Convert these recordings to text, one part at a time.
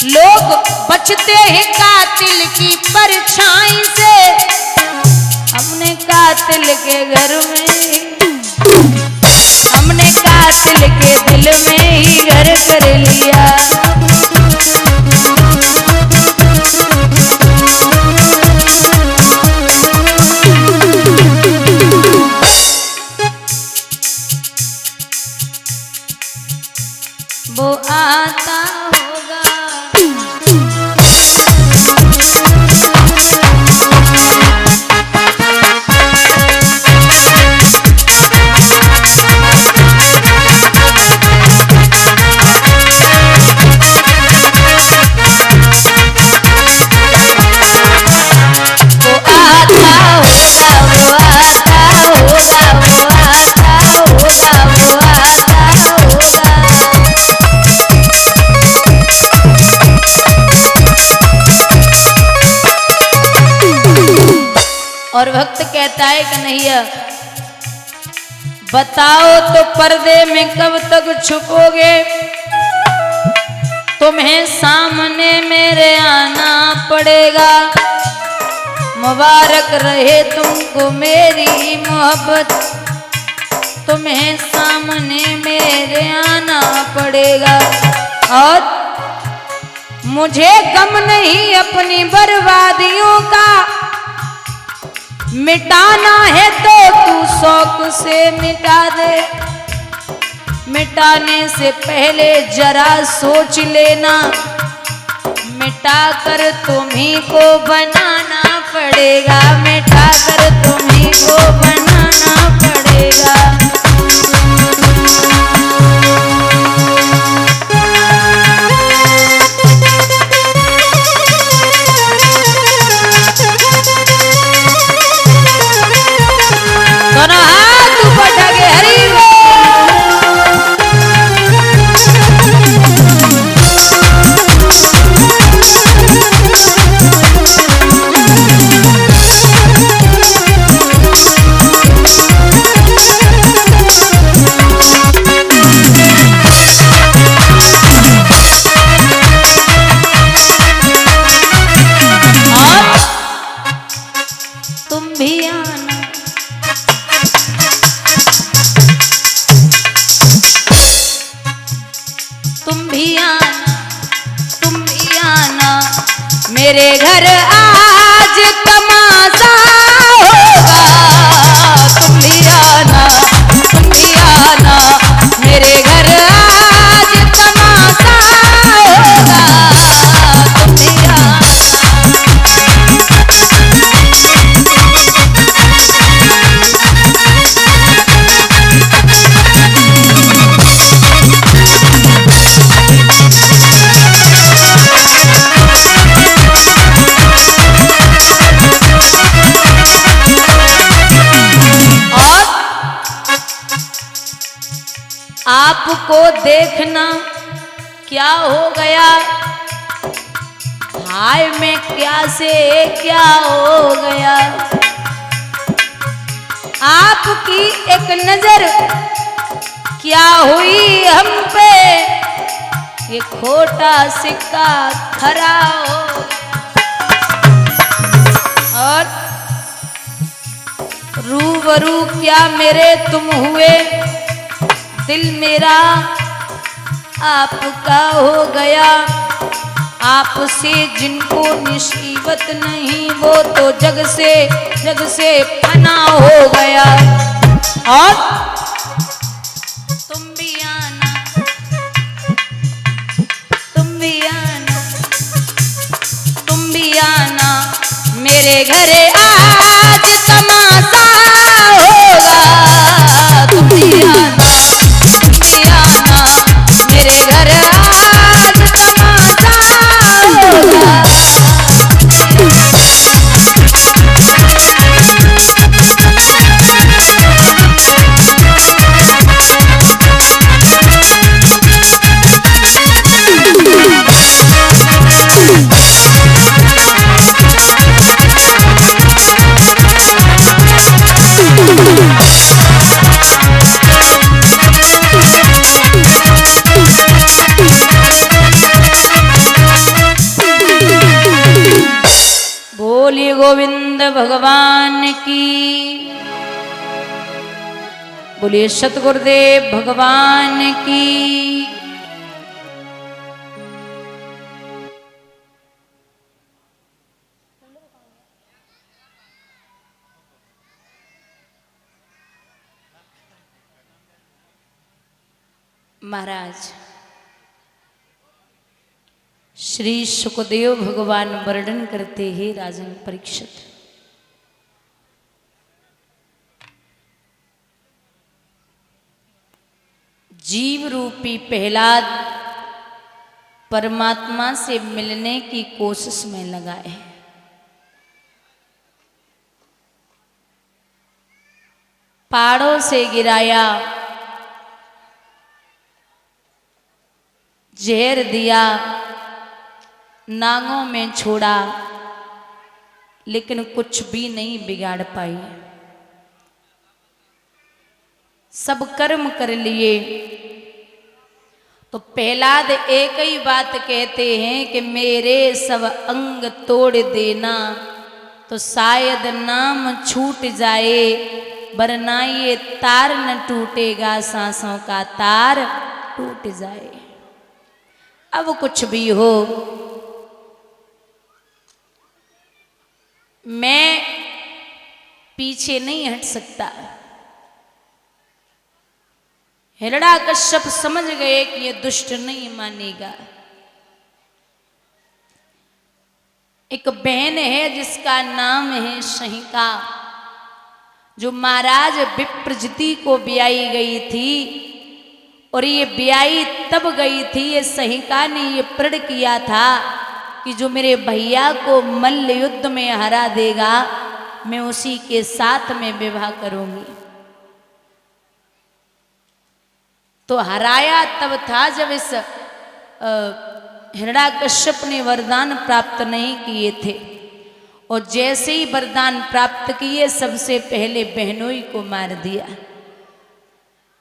लोग बचते हैं कातिल की परछाई से, हमने कातिल के घर में, हमने कातिल के दिल में ही घर कर लिया। वो आता होगा और भक्त कहता है कन्हैया बताओ तो पर्दे में कब तक छुपोगे, तुम्हें सामने मेरे आना पड़ेगा। मुबारक रहे तुमको मेरी मोहब्बत, तुम्हें सामने मेरे आना पड़ेगा। और मुझे गम नहीं अपनी बर्बादियों का, मिटाना है तो तू शौक से मिटा दे, मिटाने से पहले जरा सोच लेना, मिटा कर तुम्ही को बनाना पड़ेगा, मिटा कर तुम्ही को बनाना पड़ेगा। दोनों हाथ ऊपर ढके हरि तुम भी आना, तुम भी आना, तुम भी आना मेरे घर आज तमाशा होगा। तुम भी आना, तुम भी आना मेरे घर आज तमाशा होगा। तुम भी आना। आपको देखना क्या हो गया, हाय में क्या से क्या हो गया। आपकी एक नजर क्या हुई हम पे, ये खोटा सिक्का खरा हो गया। और रूबरू क्या मेरे तुम हुए, दिल मेरा आपका हो गया। आपसे जिनको निसीबत नहीं वो तो जग से फना हो गया। और तुम भी आना, तुम भी आना, तुम भी आना मेरे घरे आज तमाशा होगा। तुम भी आना, तुम भी आना मेरे घर आज तमाशा होगा। गोविंद भगवान की। बोलिए सतगुरुदेव भगवान की। महाराज श्री सुखदेव भगवान वर्णन करते हैं, राजन परीक्षित, जीव रूपी प्रहलाद परमात्मा से मिलने की कोशिश में लगा है। पहाड़ों से गिराया, जहर दिया, नागों में छोड़ा, लेकिन कुछ भी नहीं बिगाड़ पाई। सब कर्म कर लिए। तो प्रहलाद एक ही बात कहते हैं कि मेरे सब अंग तोड़ देना तो शायद नाम छूट जाए, वरना ये तार न टूटेगा, सांसों का तार टूट जाए। अब कुछ भी हो, मैं पीछे नहीं हट सकता। हिरण्याकश्यप समझ गए कि ये दुष्ट नहीं मानेगा। एक बहन है जिसका नाम है सहिका, जो महाराज विप्रजिति को ब्याई गई थी। और ये ब्याई तब गई थी, ये सहिका ने ये प्रण किया था कि जो मेरे भैया को मल्ल युद्ध में हरा देगा, मैं उसी के साथ में विवाह करूंगी। तो हराया तब था जब इस हिरण्याकश्यप ने वरदान प्राप्त नहीं किए थे। और जैसे ही वरदान प्राप्त किए, सबसे पहले बहनोई को मार दिया।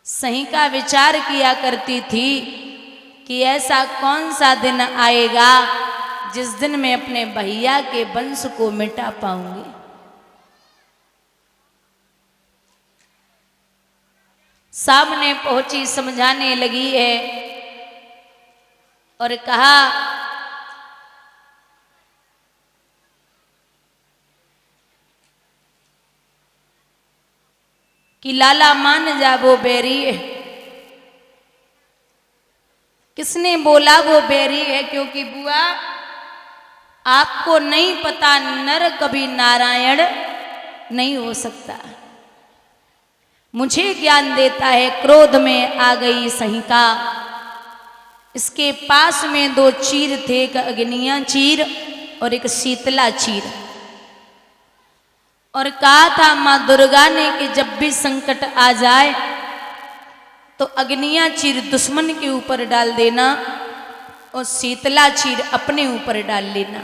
सहिका विचार किया करती थी कि ऐसा कौन सा दिन आएगा जिस दिन मैं अपने भैया के वंश को मिटा पाऊंगी। सामने पहुंची, समझाने लगी है और कहा कि लाला मान जा, वो बैरी है। किसने बोला वो बैरी है? क्योंकि बुआ आपको नहीं पता, नर कभी नारायण नहीं हो सकता। मुझे ज्ञान देता है। क्रोध में आ गई सहिका। इसके पास में दो चीर थे, एक अग्निया चीर और एक शीतला चीर। और कहा था मां दुर्गा ने कि जब भी संकट आ जाए तो अग्निया चीर दुश्मन के ऊपर डाल देना और शीतला चीर अपने ऊपर डाल लेना।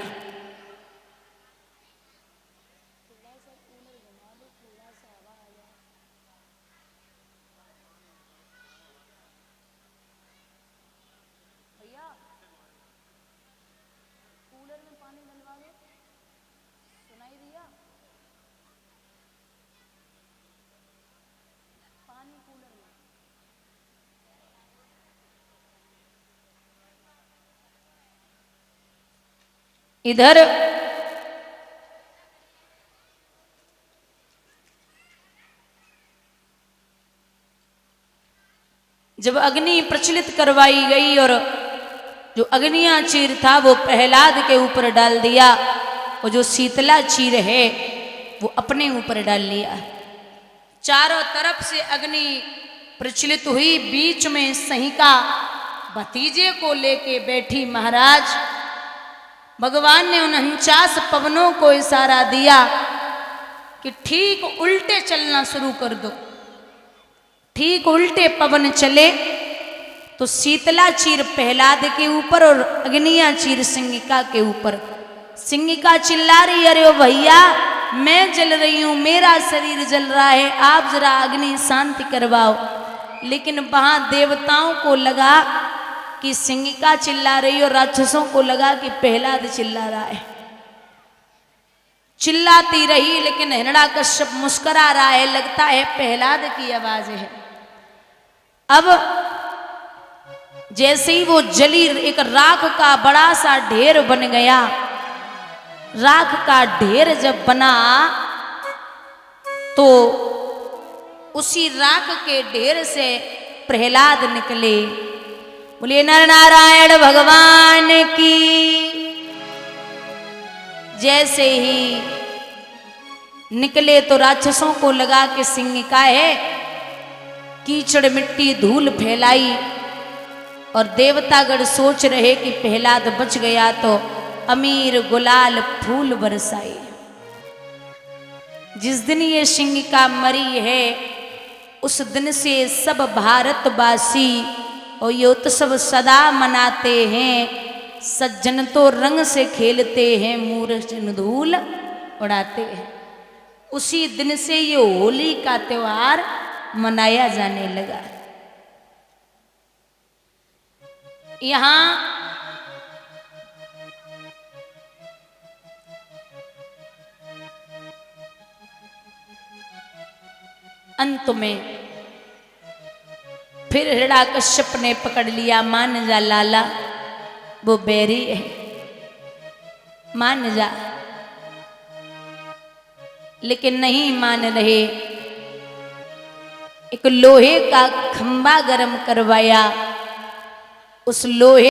इधर जब अग्नि प्रचलित करवाई गई और जो अग्निया चीर था वो प्रहलाद के ऊपर डाल दिया, और जो शीतला चीर है वो अपने ऊपर डाल लिया। चारों तरफ से अग्नि प्रचलित हुई। बीच में सहिका भतीजे को लेके बैठी। महाराज भगवान ने उन 49 पवनों को इशारा दिया कि ठीक उल्टे चलना शुरू कर दो। ठीक उल्टे पवन चले तो शीतला चीर प्रहलाद के ऊपर और अग्निया चीर सिंगिका के ऊपर। सिंगिका चिल्ला रही, अरे ओ भैया मैं जल रही हूं, मेरा शरीर जल रहा है, आप जरा अग्नि शांति करवाओ। लेकिन वहां देवताओं को लगा कि सिंगिका चिल्ला रही और राक्षसों को लगा कि प्रहलाद चिल्ला रहा है। चिल्लाती रही, लेकिन हिरण्याकश्यप मुस्कुरा रहा है, लगता है प्रहलाद की आवाज है। अब जैसे ही वो जली एक राख का बड़ा सा ढेर बन गया, राख का ढेर जब बना तो उसी राख के ढेर से प्रहलाद निकले। बोले नर नारायण भगवान की। जैसे ही निकले तो राक्षसों को लगा कि सिंह का है, कीचड़ मिट्टी धूल फैलाई और देवतागण सोच रहे कि प्रहलाद बच गया तो अमीर गुलाल फूल बरसाए। जिस दिन ये सिंह का मरी है उस दिन से सब भारतवासी और ये उत्सव सदा मनाते हैं। सज्जन तो रंग से खेलते हैं, मूर्ख धूल उड़ाते हैं। उसी दिन से ये होली का त्योहार मनाया जाने लगा। यहां अंत में फिर हिरण्याकश्यप ने पकड़ लिया, मान जा लाला वो बैरी है, मान जा। लेकिन नहीं मान रहे। एक लोहे का खंबा गरम करवाया, उस लोहे